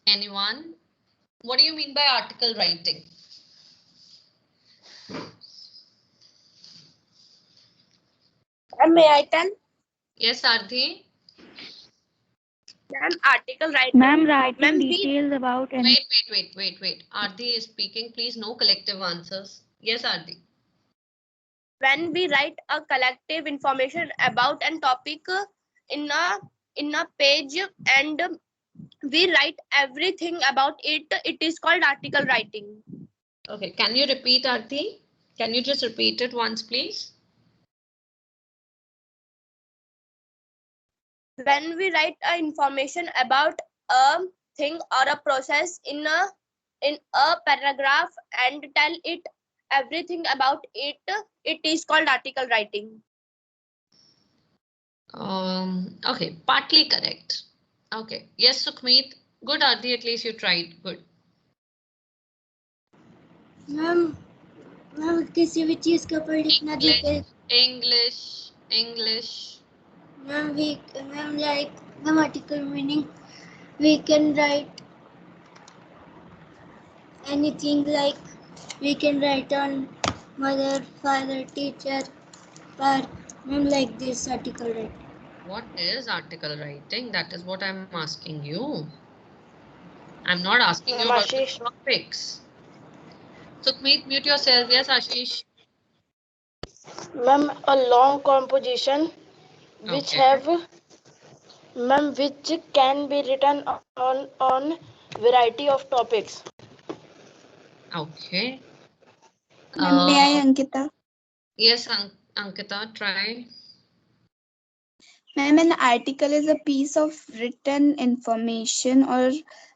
Anyone? What do you mean by article writing? May I tell? Yes, Arthi? Ma'am, article writing. Ma'am, writing Ma'am, we details about any. Wait. Arthi is speaking. Please, no collective answers. Yes, Arthi. when we write a collective information about an topic in a page and we write everything about it, it is called article writing. Okay, can you repeat, Arthi? Can you just repeat it once, please? When we write a information about a thing or a process in a paragraph and tell it everything about it, it is called article writing. Okay, partly correct. Okay, yes, Sukhmeet. Good, Arthi, at least you tried. Good. Ma'am ma'am किसी भी चीज के ऊपर लिखना detail English. Ma'am we ma'am like ma'am article meaning we can write anything like we can write on mother, father, teacher, park, ma'am like this article writing. What is article writing? That is what I'm asking you. I'm not asking you about the topics. Sukhmeet, mute yourself. Yes, Ashish. Ma'am, a long composition which have which can be written on variety of topics. Okay. Ma'am, may I, Ankita? Yes, Ankita, try. Ma'am, an article is a piece of written information or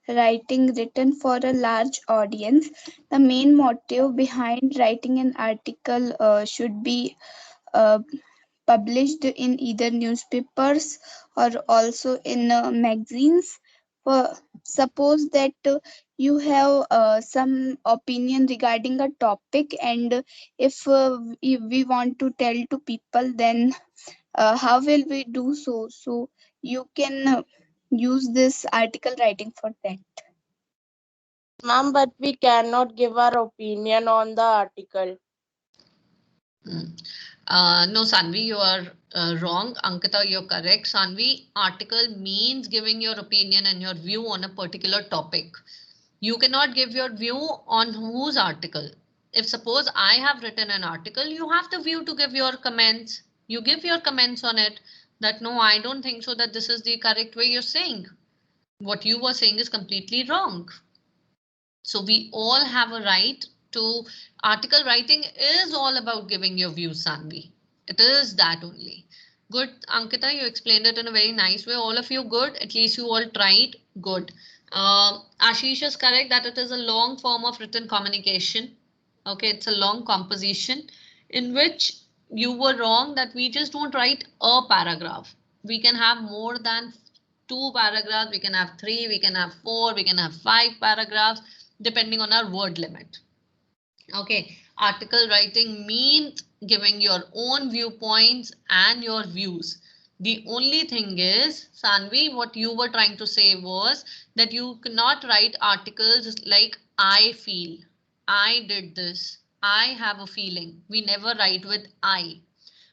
writing written for a large audience. The main motive behind writing an article should be uh, published in either newspapers or also in magazines. Suppose that you have some opinion regarding a topic, and if we want to tell to people, then how will we do so? So you can use this article writing for that. Ma'am, but we cannot give our opinion on the article. No, Sanvi, you are wrong. Ankita, you're correct. Sanvi, article means giving your opinion and your view on a particular topic. You cannot give your view on whose article. If suppose I have written an article, you have the view to give your comments. You give your comments on it that no, I don't think so that this is the correct way you're saying. What you were saying is completely wrong. So we all have a right to article writing is all about giving your views, Sanvi. It is that only. Good, Ankita, you explained it in a very nice way. All of you good. At least you all tried. Good. Ashish is correct that it is a long form of written communication. Okay, it's a long composition in which you were wrong that we just don't write a paragraph. We can have more than 2 paragraphs. We can have 3. We can have 4. We can have 5 paragraphs depending on our word limit. Okay, article writing means giving your own viewpoints and your views. The only thing is, Sanvi, what you were trying to say was that you cannot write articles like I feel, I did this, I have a feeling. We never write with I.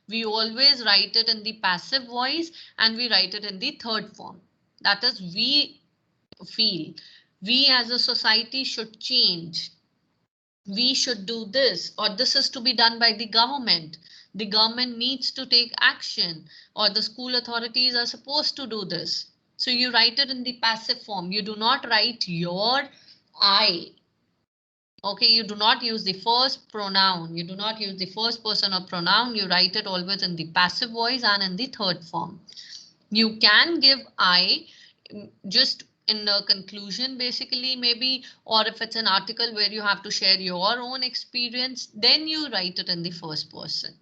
We always write it in the passive voice and we write it in the third form. That is, we feel. We as a society should change. We should do this, or this is to be done by the government. The government needs to take action, or the school authorities are supposed to do this. So you write it in the passive form. You do not write your I. Okay, you do not use the first pronoun. You do not use the first person or pronoun. You write it always in the passive voice and in the third form. You can give I just in the conclusion basically maybe, or if it's an article where you have to share your own experience, then you write it in the first person.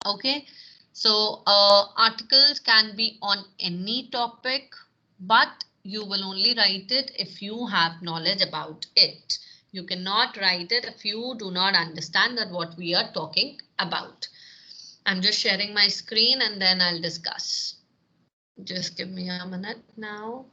Okay, so articles can be on any topic, but you will only write it if you have knowledge about it. You cannot write it if you do not understand that what we are talking about. I'm just sharing my screen and then I'll discuss. Just give me a minute now.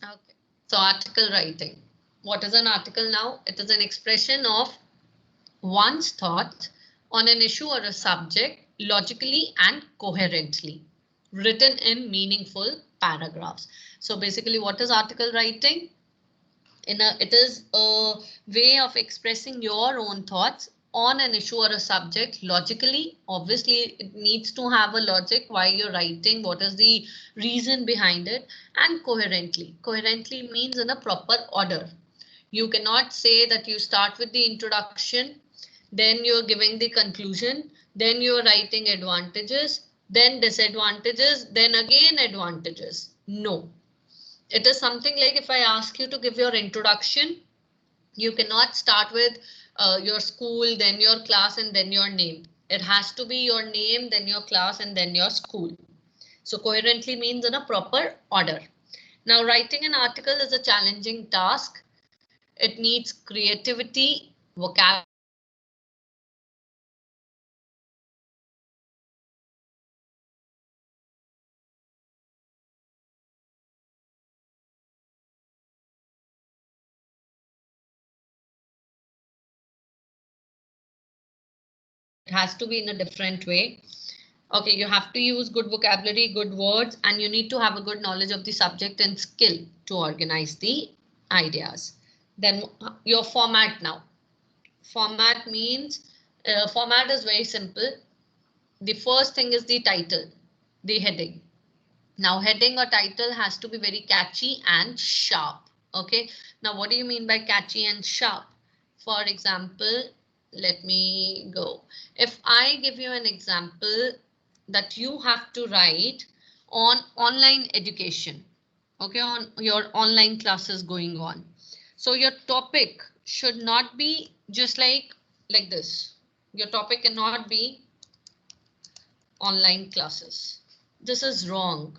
Okay. So article writing. What is an article now? It is an expression of one's thoughts on an issue or a subject logically and coherently, written in meaningful paragraphs. So basically, what is article writing? It is a way of expressing your own thoughts on an issue or a subject logically. Obviously, it needs to have a logic why you're writing, what is the reason behind it, and coherently. Coherently means in a proper order. You cannot say that you start with the introduction, then you're giving the conclusion, then you're writing advantages, then disadvantages, then again advantages. No, it is something like if I ask you to give your introduction, you cannot start with your school, then your class, and then your name. It has to be your name, then your class, and then your school. So coherently means in a proper order. Now, writing an article is a challenging task. It needs creativity, vocabulary. It has to be in a different way. Okay, you have to use good vocabulary, good words, and you need to have a good knowledge of the subject and skill to organize the ideas. Then your format now. Format means, format is very simple. The first thing is the title, the heading. Now heading or title has to be very catchy and sharp. Okay, now what do you mean by catchy and sharp? For example, let me go. If I give you an example that you have to write on online education, okay, on your online classes going on. So your topic should not be just like this. Your topic cannot be online classes. This is wrong.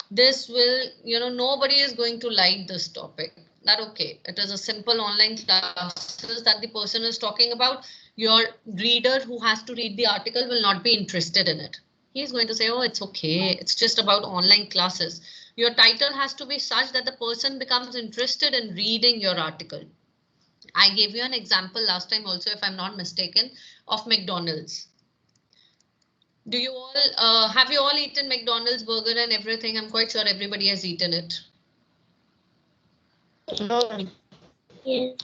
This will, nobody is going to like this topic. That okay, it is a simple online classes that the person is talking about. Your reader who has to read the article will not be interested in it. He's going to say, oh, it's okay, it's just about online classes. Your title has to be such that the person becomes interested in reading your article. I gave you an example last time also, if I'm not mistaken, of McDonald's. Do you all have you all eaten McDonald's burger and everything? I'm quite sure everybody has eaten it. No. Yes.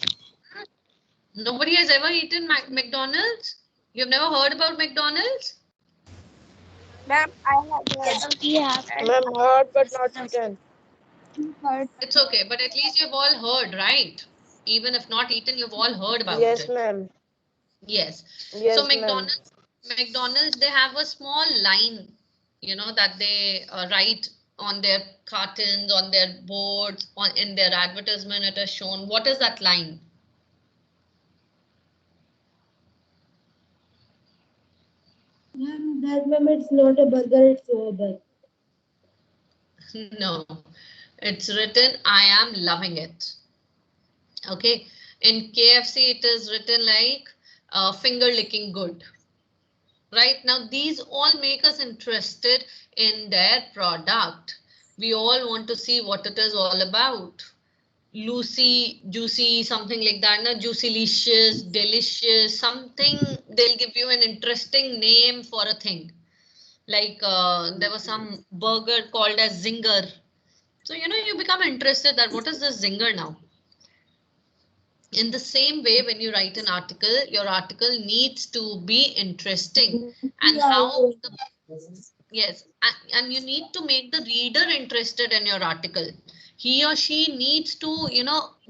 Nobody has ever eaten McDonald's? You've never heard about McDonald's? Ma'am, I have We have Ma'am, heard but not eaten. heard. It's okay, but at least you've all heard, right? Even if not eaten, you've all heard about Yes, it. ma'am. Yes. Yes, So ma'am. McDonald's, they have a small line, that they write on their cartons, on their boards, in their advertisement. It is shown. What is that line? That ma'am, it's not a burger, it's a burger. No, it's written, I am loving it. Okay, in KFC, it is written like finger licking good. Right now, these all make us interested in their product. We all want to see what it is all about. Lucy, juicy, something like that. Na? Juicylicious, delicious, something. They'll give you an interesting name for a thing. Like there was some burger called as Zinger. So, you become interested that what is this Zinger now? In the same way, when you write an article, your article needs to be interesting. And how the, yes, and you need to make the reader interested in your article. He or she needs to,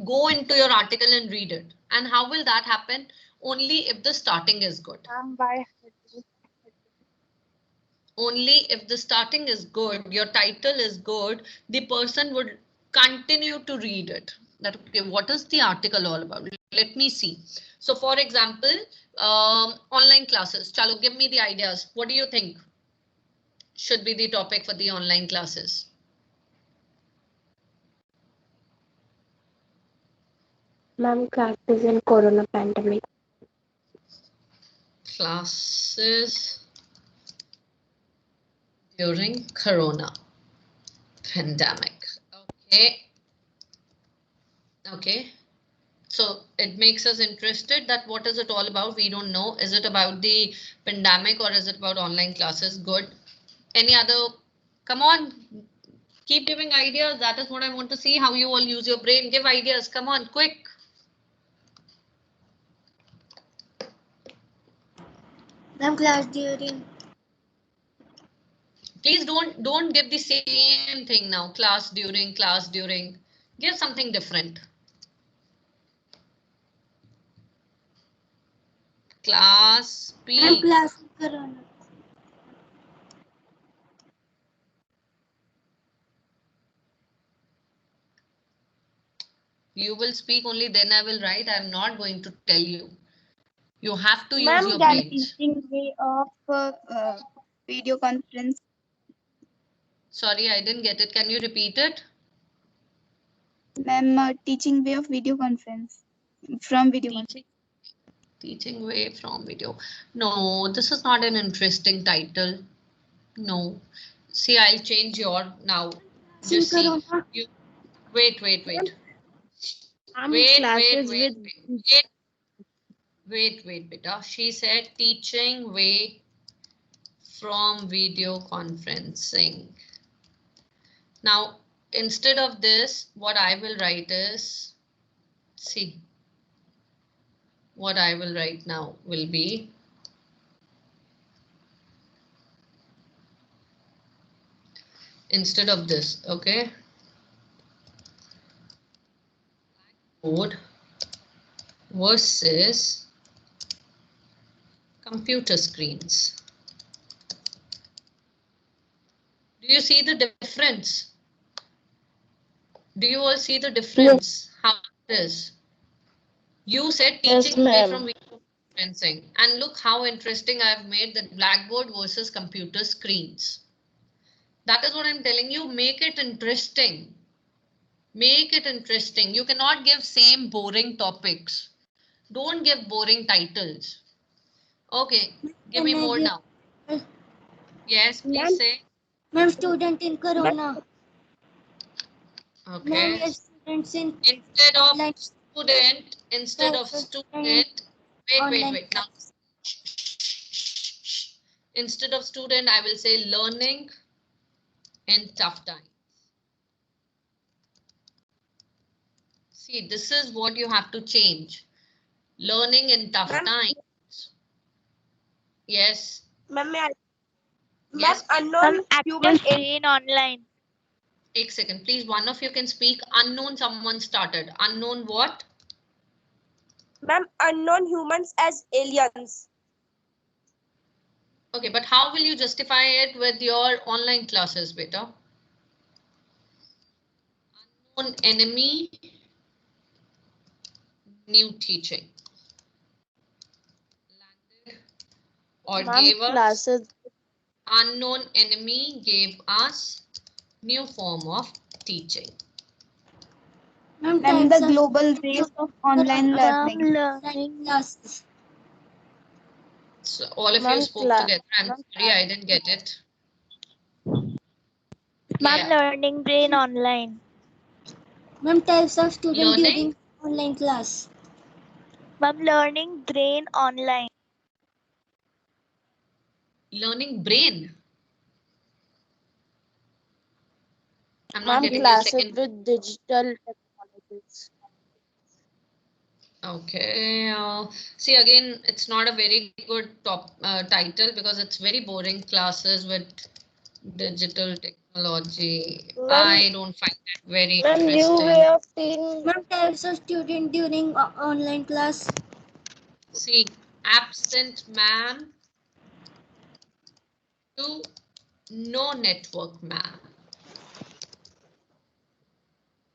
go into your article and read it. And how will that happen? Only if the starting is good. Only if the starting is good, your title is good, the person would continue to read it. That okay, what is the article all about? Let me see. So for example, online classes. Chalo, give me the ideas. What do you think should be the topic for the online classes? Ma'am, classes in Corona pandemic. Classes during Corona pandemic. Okay. Okay. So it makes us interested that what is it all about? We don't know. Is it about the pandemic or is it about online classes? Good. Any other? Come on, keep giving ideas. That is what I want to see, how you all use your brain. Give ideas. Come on, quick. Ma'am, class during. Please don't give the same thing now. Class during, class during. Give something different. Class Ma'am, speak. class in corona. You will speak only then I will write. I'm not going to tell you. You have to use Ma'am, your Ma'am, brains. teaching way of video conference. Sorry, I didn't get it. Can you repeat it? Ma'am, teaching way of video conference from video conference. Teaching way from video. No, this is not an interesting title. No. See, I'll change your now. Just see. Corona. You wait. Wait, beta. She said teaching way from video conferencing. Now, instead of this, what I will write is, see, what I will write now will be instead of this, okay? Code versus computer screens. Do you see the difference? Do you all see the difference? How it is? You said Yes, teaching away ma'am. from video conferencing, and look how interesting I've made the blackboard versus computer screens. That is what I'm telling you. Make it interesting. Make it interesting. You cannot give same boring topics. Don't give boring titles. Okay, give me more now. Yes, please say. Ma'am, student in corona. Ma'am, Okay. yes, students in Instead of online. student, wait. Now, instead of student, I will say learning in tough times. See, this is what you have to change. Learning in tough times. Yes. Ma'am, Yes. unknown human brain online. Take second, please. One of you can speak. Unknown, someone started. Unknown what? Ma'am, unknown humans as aliens. Okay, but how will you justify it with your online classes, beta? Unknown enemy, new teaching. Landed or Ma'am, gave us classes. unknown enemy gave us new form of teaching. Ma'am, the global race of online learning. Learning classes. So all of you spoke together. I'm sorry, I didn't get it. Ma'am, learning brain online. Ma'am, types of student Learning? during online class. Ma'am, learning brain online. Learning brain. I'm not Ma'am, getting the classes second. with digital technologies. Okay. See, again, it's not a very good title because it's very boring. Classes with digital technology. I don't find it very interesting. New way of teaching. Ma'am, types of student during online class. See, absent ma'am to no network ma'am.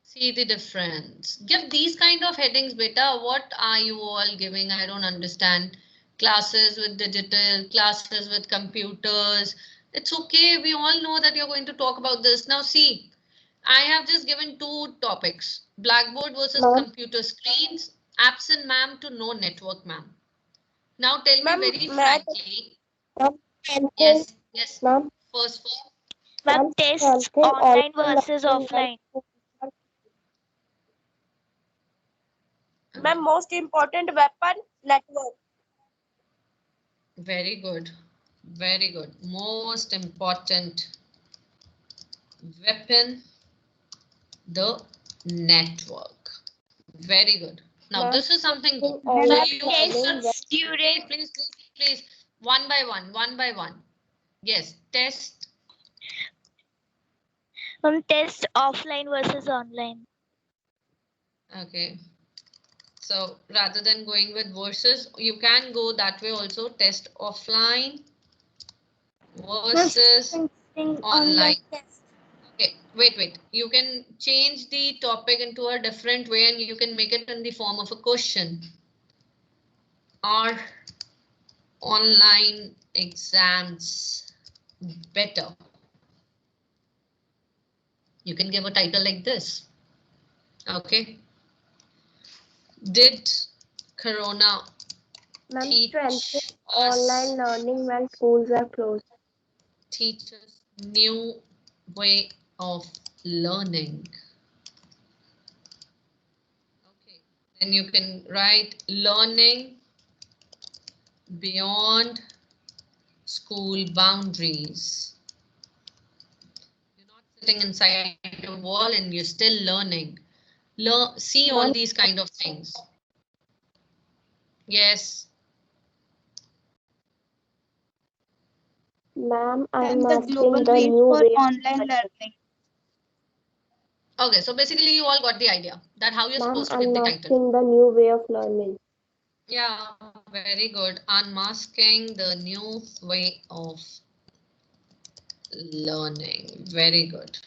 See the difference. Give these kind of headings, beta. What are you all giving? I don't understand. Classes with digital, classes with computers. It's okay. We all know that you're going to talk about this. Now see, I have just given two topics. Blackboard versus computer screens. Absent ma'am to no network ma'am. Now tell me very frankly. Yes. First. Ma'am, tests online versus offline. Ma'am, most important weapon, network. Very good. Very good. Most important weapon, the network. Very good. Now Ma'am, this is something good. So online you learning also During please one by one. Yes, test. test offline versus online. Okay. So rather than going with versus, you can go that way also. Test offline versus online. test. Okay, wait. You can change the topic into a different way and you can make it in the form of a question. Are online exams better? You can give a title like this. Okay. Did Corona Ma'am, teach strengthen us online learning when schools are closed. new way of learning? Okay. Then you can write learning beyond school boundaries. You're not sitting inside a wall and you're still learning. See all Ma'am, these kind of things. Yes. ma'am, I'm And the asking global the reach new for way of online learning. Okay, so basically you all got the idea that how you're Ma'am, supposed to give the title. unmasking the new way of learning. Yeah, very good. Unmasking the new way of learning. Very good.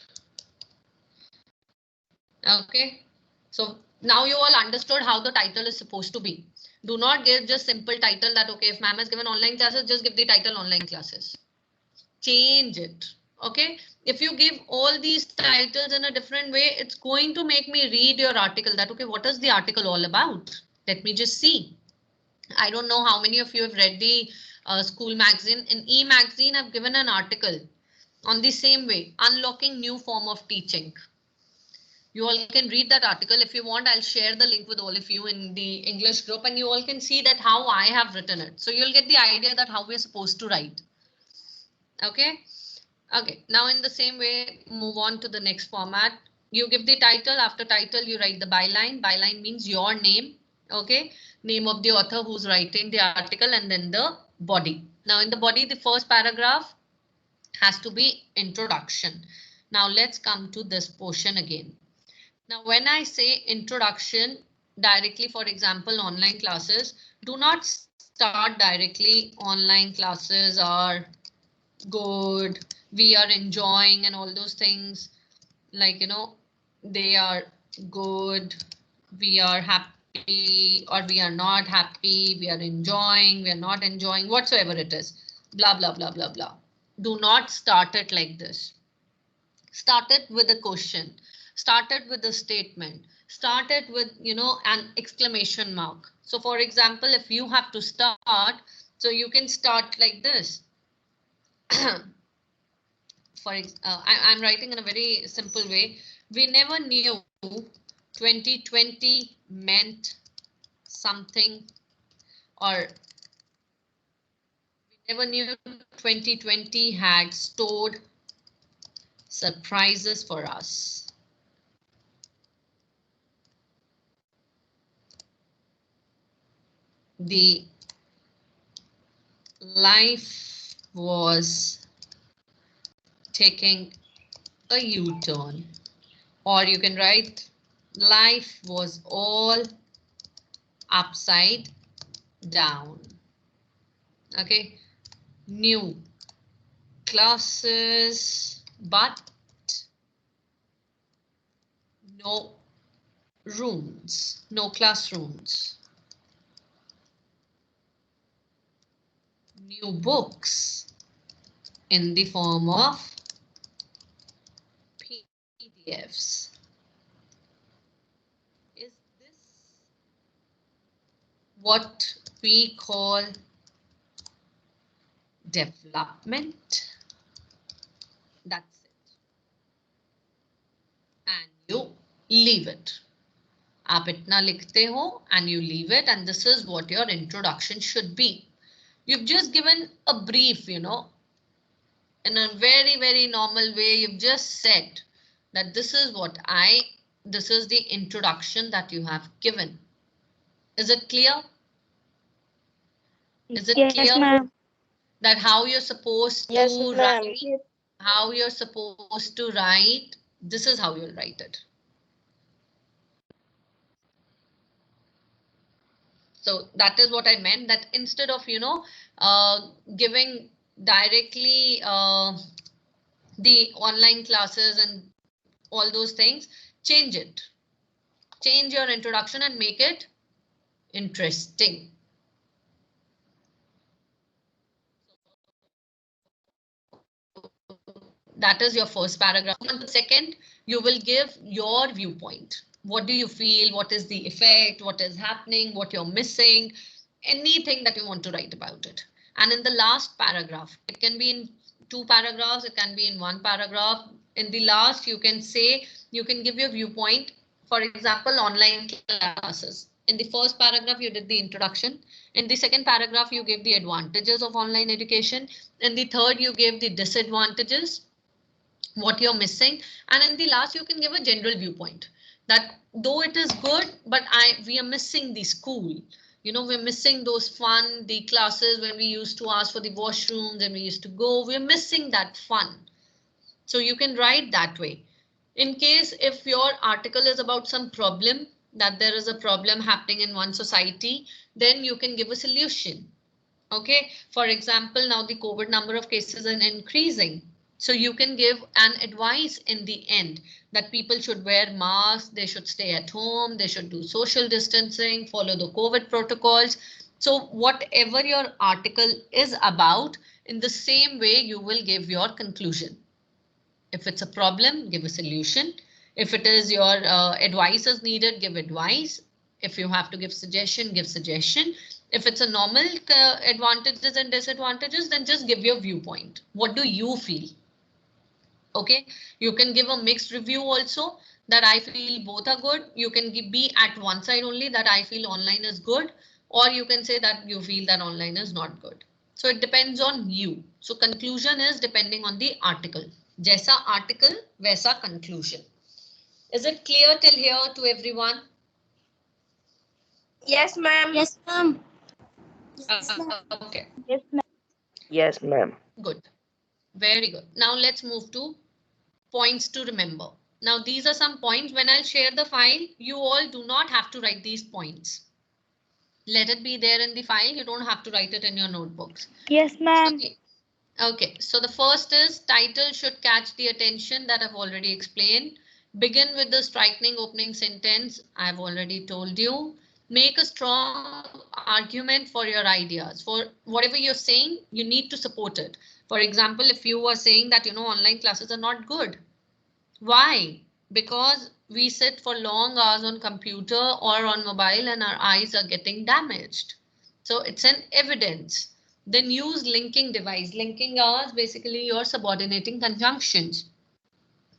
Okay, so now you all understood how the title is supposed to be. Do not give just simple title that, okay, if ma'am has given online classes, just give the title online classes. Change it. Okay, if you give all these titles in a different way, it's going to make me read your article that, okay, what is the article all about? Let me just see. I don't know how many of you have read the school magazine. In e-magazine, I've given an article on the same way, unlocking new form of teaching. You all can read that article. If you want, I'll share the link with all of you in the English group and you all can see that how I have written it. So you'll get the idea that how we're supposed to write. Okay. Okay. Now in the same way, move on to the next format. You give the title. After title, you write the byline. Byline means your name. Okay. Name of the author who's writing the article and then the body. Now in the body, the first paragraph has to be introduction. Now let's come to this portion again. Now, when I say introduction directly, for example, online classes, do not start directly. Online classes are good. We are enjoying and all those things like, you know, they are good. We are happy or we are not happy. We are enjoying. We are not enjoying, whatsoever it is. Blah, blah, blah, blah, blah. Do not start it like this. Start it with a question. Start it with a statement. Start it with, you know, an exclamation mark. So for example, if you have to start, so you can start like this. I'm writing in a very simple way. We never knew 2020 meant something, or we never knew 2020 had stored surprises for us. The life was taking a U-turn, or you can write life was all upside down. Okay, new classes, but no rooms, no classrooms. New books in the form of PDFs. Is this what we call development? That's it. And you leave it. आप इतना लिखते हो and you leave it, and this is what your introduction should be. You've just given a brief, you know, in a very, very normal way. You've just said that this is this is the introduction that you have given. Is it clear? Is it Yes, clear ma'am. that how you're supposed to Yes, ma'am. write? How you're supposed to write? This is how you'll write it. So that is what I meant, that instead of, you know, giving directly the online classes and all those things, change it. Change your introduction and make it interesting. That is your first paragraph. On the second, you will give your viewpoint. What do you feel? What is the effect? What is happening? What you're missing? Anything that you want to write about it. And in the last paragraph, it can be in 2 paragraphs, it can be in 1 paragraph. In the last, you can say, you can give your viewpoint. For example, online classes. In the first paragraph, you did the introduction. In the second paragraph, you gave the advantages of online education. In the third, you gave the disadvantages, what you're missing. And in the last, you can give a general viewpoint that though it is good, but we are missing the school. You know, we're missing those fun, the classes when we used to ask for the washrooms and we used to go, we're missing that fun. So you can write that way. In case if your article is about some problem, that there is a problem happening in one society, then you can give a solution. Okay, for example, now the COVID number of cases are increasing. So you can give an advice in the end that people should wear masks, they should stay at home, they should do social distancing, follow the COVID protocols. So whatever your article is about, in the same way, you will give your conclusion. If it's a problem, give a solution. If it is your advice is needed, give advice. If you have to give suggestion, give suggestion. If it's a normal advantages and disadvantages, then just give your viewpoint. What do you feel? Okay, you can give a mixed review also, that I feel both are good. You can be at one side only, that I feel online is good, or you can say that you feel that online is not good. So it depends on you. So conclusion is depending on the article. Jaisa article, vaisa conclusion. Is it clear till here to everyone? Yes, ma'am. Yes, ma'am. Yes, ma'am. Okay. Yes, ma'am. Yes, ma'am. Good. Very good. Now let's move to points to remember. Now these are some points. When I'll share the file, you all do not have to write these points. Let it be there in the file. You don't have to write it in your notebooks. Yes, ma'am. Okay, so the first is title should catch the attention, that I've already explained. Begin with the striking opening sentence. I've already told you. Make a strong argument for your ideas. For whatever you're saying, you need to support it. For example, if you are saying that, you know, online classes are not good. Why? Because we sit for long hours on computer or on mobile and our eyes are getting damaged. So it's an evidence. Then use linking device. Linking are basically your subordinating conjunctions.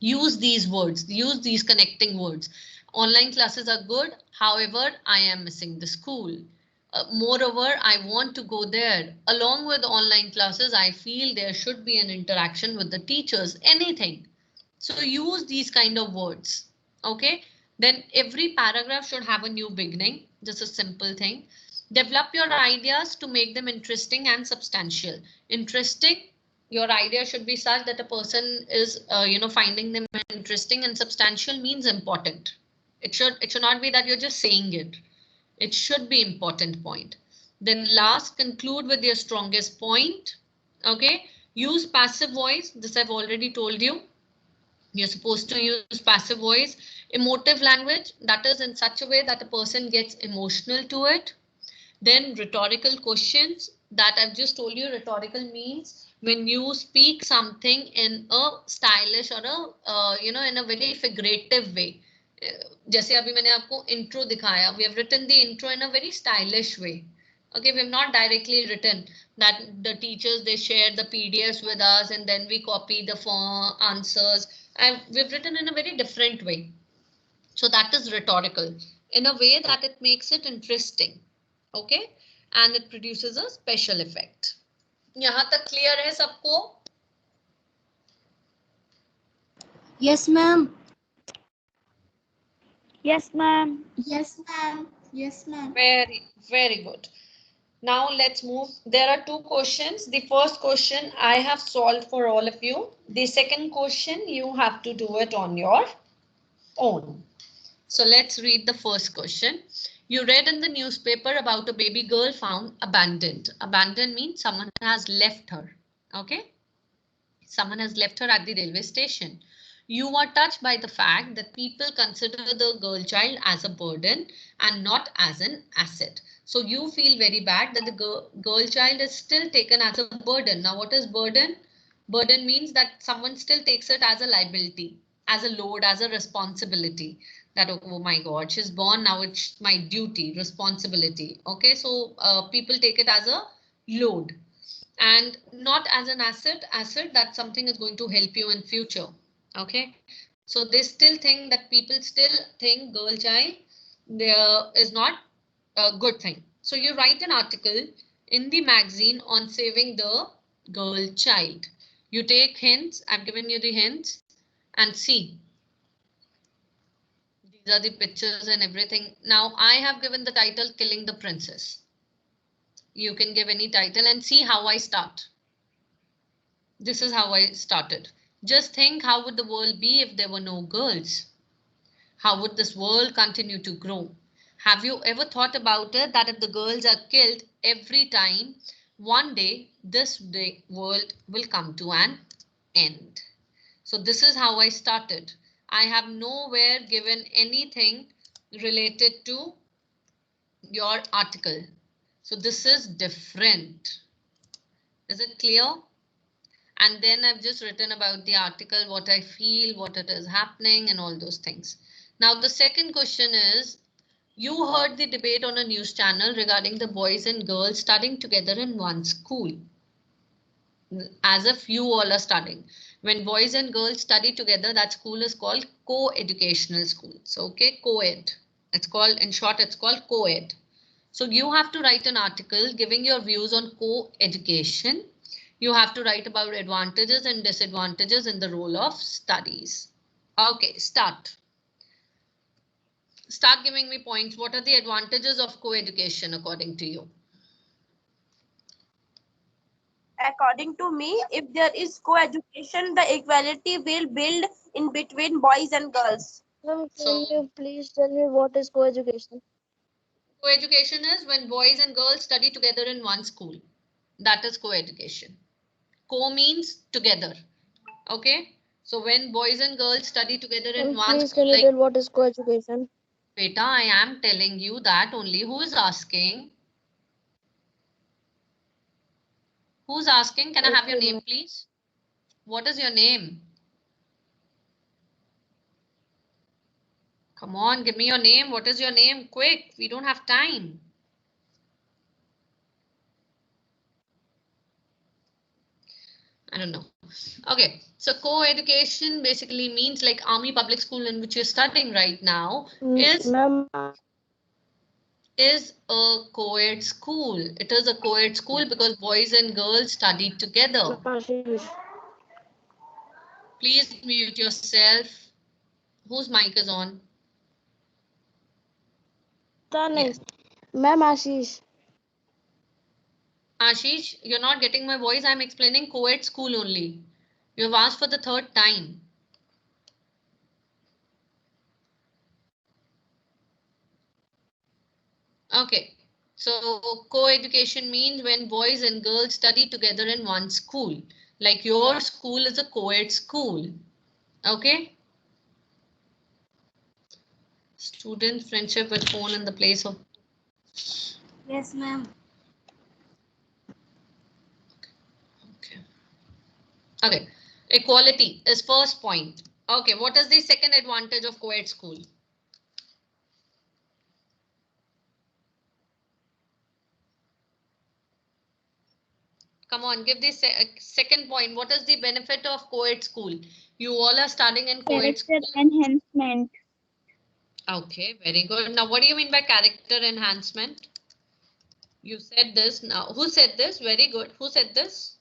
Use these words, use these connecting words. Online classes are good. However, I am missing the school. Moreover, I want to go there. Along with online classes, I feel there should be an interaction with the teachers, anything. So use these kind of words. Okay. Then every paragraph should have a new beginning. Just a simple thing. Develop your ideas to make them interesting and substantial. Interesting, your idea should be such that a person is, finding them interesting, and substantial means important. It should not be that you're just saying it. It should be important point. Then last, conclude with your strongest point. Okay. Use passive voice. This I've already told you. You're supposed to use passive voice. Emotive language, that is in such a way that a person gets emotional to it. Then rhetorical questions, that I've just told you. Rhetorical means when you speak something in a stylish or a in a very figurative way. जैसे अभी मैंने आपको intro दिखाया, we have written the intro in a very stylish way. Okay, we have not directly written that the teachers, they shared the PDFs with us and then we copy the answers. And we've written in a very different way. So that is rhetorical. in a way that it makes it interesting. Okay, and it produces a special effect. यहाँ तक clear है सबको? Yes, ma'am. Yes, ma'am. Yes, ma'am. Yes, ma'am. Very good. Now let's move. There are two questions. The first question I have solved for all of you. The second question you have to do it on your own. So let's read the first question. You read in the newspaper about a baby girl found abandoned. Abandoned means someone has left her. Okay. Someone has left her at the railway station. You are touched by the fact that people consider the girl child as a burden and not as an asset. So you feel very bad that the girl child is still taken as a burden. Now what is burden? Burden means that someone still takes it as a liability, as a load, as a responsibility. That, oh my God, she's born, now it's my duty, responsibility. Okay, so people take it as a load and not as an asset that something is going to help you in future. Okay, so they still think that people still think girl child there is not a good thing. So you write an article in the magazine on saving the girl child. You take hints, I've given you the hints, and see, these are the pictures and everything. Now I have given the title Killing the Princess. You can give any title and see how I start. This is how I started. Just think, how would the world be if there were no girls? How would this world continue to grow? Have you ever thought about it, that if the girls are killed every time, one day this world will come to an end? So this is how I started. I have nowhere given anything related to your article. So this is different. Is it clear? And then I've just written about the article, what I feel, what it is happening, and all those things. Now, the second question is, you heard the debate on a news channel regarding the boys and girls studying together in one school. As if you all are studying. When boys and girls study together, that school is called co-educational school. So, okay, co-ed. It's called, in short, it's called co-ed. So you have to write an article giving your views on co-education. You have to write about advantages and disadvantages in the role of studies. Okay, start. Start giving me points. What are the advantages of co-education according to you? According to me, if there is co-education, the equality will build in between boys and girls. Ma'am, So- can you please tell me what is co-education? Co-education is when boys and girls study together in one school. That is co-education. Co means together. Okay. So when boys and girls study together in Ma'am, one please school, can you like, tell what is co-education? beta, I am telling you that only. Who is asking? Who's asking? Can I have your Okay, name, ma'am. please? What is your name? Come on, give me your name. What is your name? Quick, we don't have time. I don't know. Okay, so co-education basically means like Army Public School in which you're studying right now Ma'am, is a co-ed school. It is a co-ed school because boys and girls study together. Ashish. Please mute yourself. Whose mic is on? Yes. Ma'am, Ashish. Ashish, you're not getting my voice. I'm explaining co-ed school only. You've asked for the third time. Okay, so co-education means when boys and girls study together in one school. Like your school is a co-ed school. Okay. Student friendship with phone in the place of. Yes, ma'am. Okay. Okay. Equality is first point. Okay. What is the second advantage of co-ed school? Come on, give the second point. What is the benefit of co-ed school? You all are studying in co-ed Character school. enhancement. Okay, very good. Now, what do you mean by character enhancement? You said this. Now, who said this? Very good. Who said this?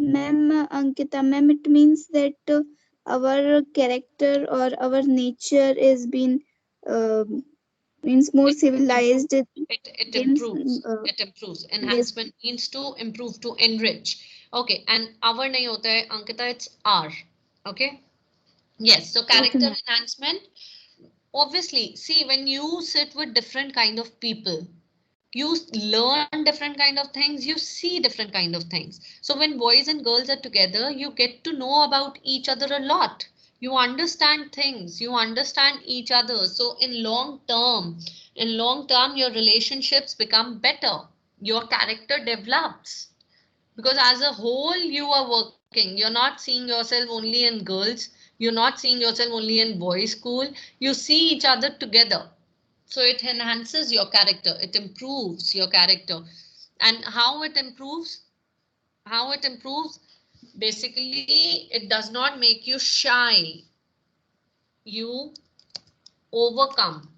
Ma'am, Ankita, ma'am, it means that our character or our nature is being means more civilized. It Games, improves. It improves. yes. Enhancement means to improve, to enrich. Okay, and our nahi hota hai, Ankita, it's our. Okay. Yes, so Okay, character ma'am. enhancement. Obviously, see, when you sit with different kind of people, you learn different kind of things, you see different kind of things. So when boys and girls are together, you get to know about each other a lot. You understand things, you understand each other. So in long term, your relationships become better. Your character develops because as a whole you are working. You're not seeing yourself only in girls, you're not seeing yourself only in boys school. You see each other together, so it enhances your character, it improves your character. And how it improves, basically it does not make you shy. you overcome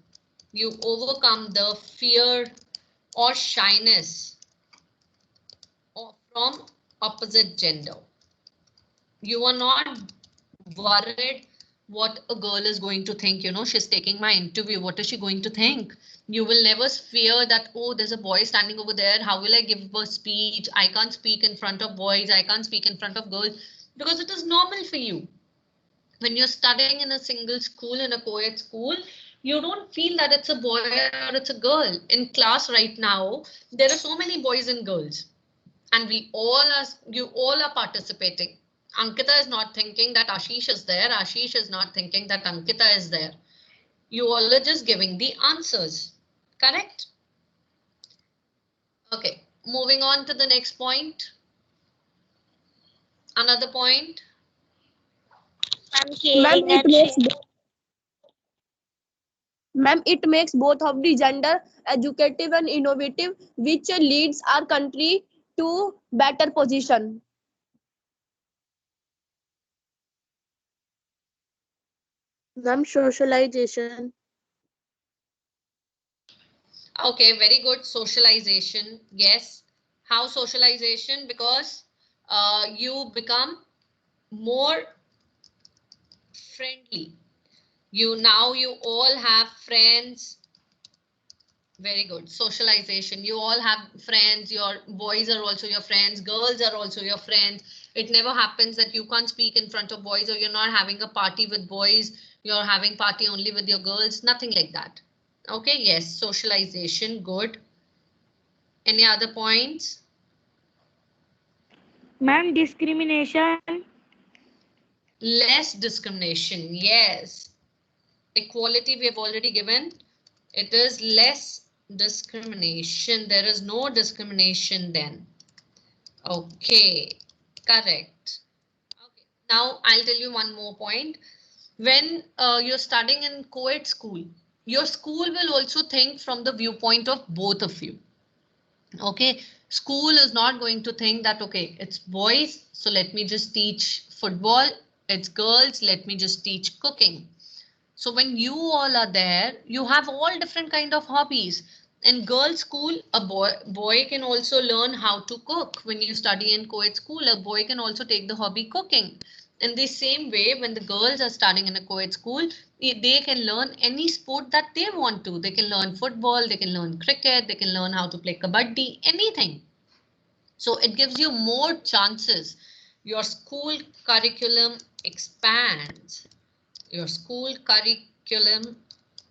you overcome the fear or shyness from opposite gender. You are not worried what a girl is going to think. She's taking my interview, what is she going to think? You will never fear that, oh, there's a boy standing over there, how will I give a speech? I can't speak in front of boys, I can't speak in front of girls, because it is normal for you. When you're studying in a single school, in a co-ed school, you don't feel that it's a boy or it's a girl. In class right now, there are so many boys and girls, and you all are participating. Ankita is not thinking that Ashish is there. Ashish is not thinking that Ankita is there. You all are just giving the answers. Correct? Okay, moving on to the next point. Another point. I'm Ma'am, caring it and makes sharing. ma'am, it makes both of the gender educative and innovative, which leads our country to better position. Ma'am, socialization. Okay, very good. Socialization. Yes. How socialization? Because you become more friendly. You all have friends. Very good. Socialization. You all have friends. Your boys are also your friends. Girls are also your friends. It never happens that you can't speak in front of boys, or you're not having a party with boys. You're having party only with your girls. Nothing like that. Okay. Yes. Socialization. Good. Any other points? Ma'am, discrimination. Less discrimination. Yes. Equality we have already given. It is less discrimination. There is no discrimination then. Okay, correct. Okay, now I'll tell you one more point. When you're studying in co-ed school, your school will also think from the viewpoint of both of you. Okay, school is not going to think that, okay, it's boys, so let me just teach football. It's girls, let me just teach cooking. So when you all are there, you have all different kind of hobbies. In girls' school, a boy can also learn how to cook. When you study in co-ed school, a boy can also take the hobby cooking. In the same way, when the girls are studying in a co-ed school, they can learn any sport that they want to. They can learn football, they can learn cricket, they can learn how to play kabaddi, anything. So it gives you more chances. Your school curriculum expands. Your school curriculum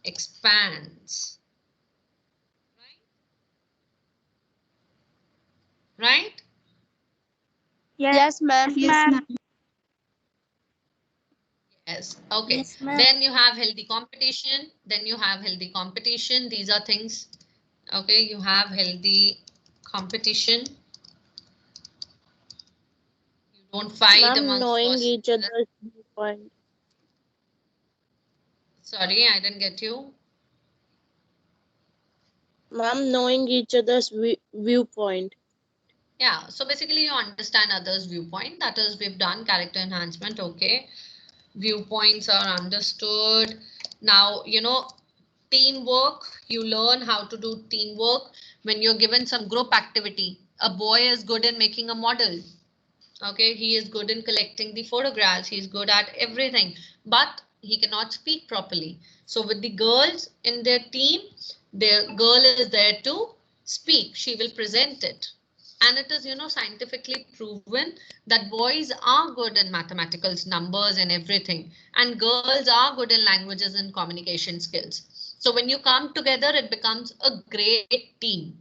expands. Right? Yes, Yes, ma'am. Yes, ma'am. ma'am. Yes. Okay. Yes, ma'am. Then you have healthy competition. These are things. Okay. You have healthy competition. You don't fight Ma'am, amongst knowing yourself. each other's viewpoint. Sorry, I didn't get you. Ma'am, knowing each other's viewpoint. Yeah. So basically you understand others' viewpoint. That is, we've done character enhancement. Okay. Viewpoints are understood. Now, you know, teamwork, you learn how to do teamwork when you're given some group activity. A boy is good in making a model. Okay, he is good in collecting the photographs. He's good at everything, but he cannot speak properly. So with the girls in their team, their girl is there to speak. She will present it. And it is, you know, scientifically proven that boys are good in mathematics, numbers and everything. And girls are good in languages and communication skills. So when you come together, it becomes a great team.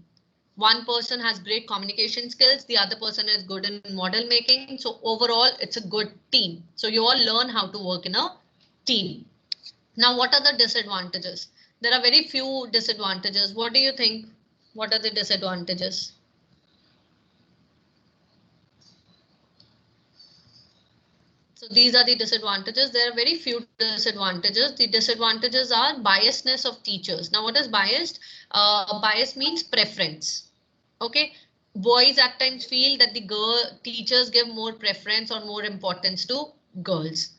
One person has great communication skills, the other person is good in model making. So overall, it's a good team. So you all learn how to work in a team. Now, what are the disadvantages? There are very few disadvantages. What do you think? What are the disadvantages? So these are the disadvantages. There are very few disadvantages. The disadvantages are biasness of teachers. Now, what is biased? Bias means preference. Okay, boys at times feel that the teachers give more preference or more importance to girls.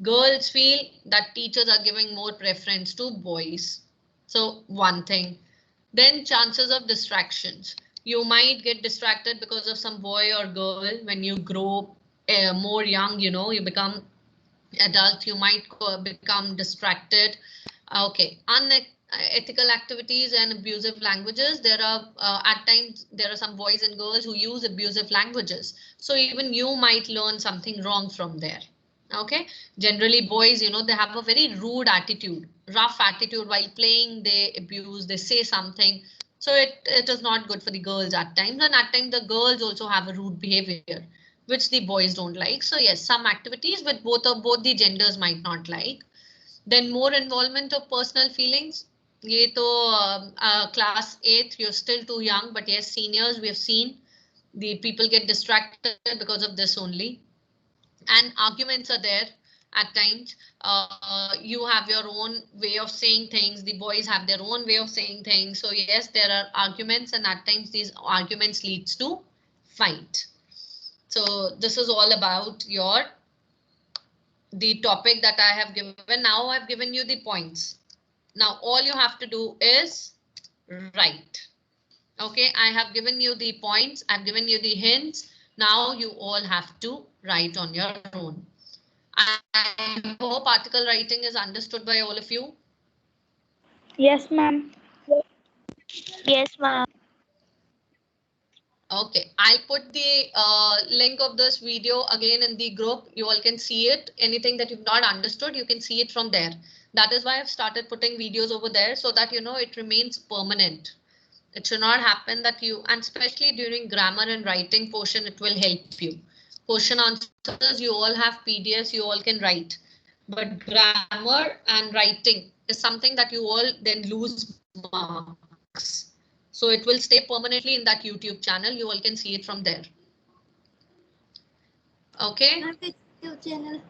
Girls feel that teachers are giving more preference to boys. So one thing. Then chances of distractions. You might get distracted because of some boy or girl when you grow more young, you know, you become adult, you might become distracted. Okay, unethical activities and abusive languages. There are at times there are some boys and girls who use abusive languages. So even you might learn something wrong from there. Okay, generally boys, you know, they have a very rude attitude, rough attitude while playing. They abuse, they say something. So it is not good for the girls at times, and at times the girls also have a rude behavior, which the boys don't like. So yes, some activities with both the genders might not like. Then more involvement of personal feelings. Ye to class 8th, you're still too young, but yes, seniors, we have seen the people get distracted because of this only. And arguments are there at times. You have your own way of saying things, the boys have their own way of saying things. So yes, there are arguments, and at times these arguments leads to fight. So this is all about the topic that I have given. Now I've given you the points. Now all you have to do is write. Okay, I have given you the points, I've given you the hints. Now you all have to write on your own. I hope article writing is understood by all of you. Yes, ma'am. Yes, ma'am. Okay, I'll put the link of this video again in the group. You all can see it. Anything that you've not understood, you can see it from there. That is why I've started putting videos over there, so that, you know, it remains permanent. It should not happen that you, and especially during grammar and writing portion, it will help you. Question answers, you all have PDFs, you all can write. But grammar and writing is something that you all then lose marks. So it will stay permanently in that YouTube channel. You all can see it from there. Okay. YouTube channel.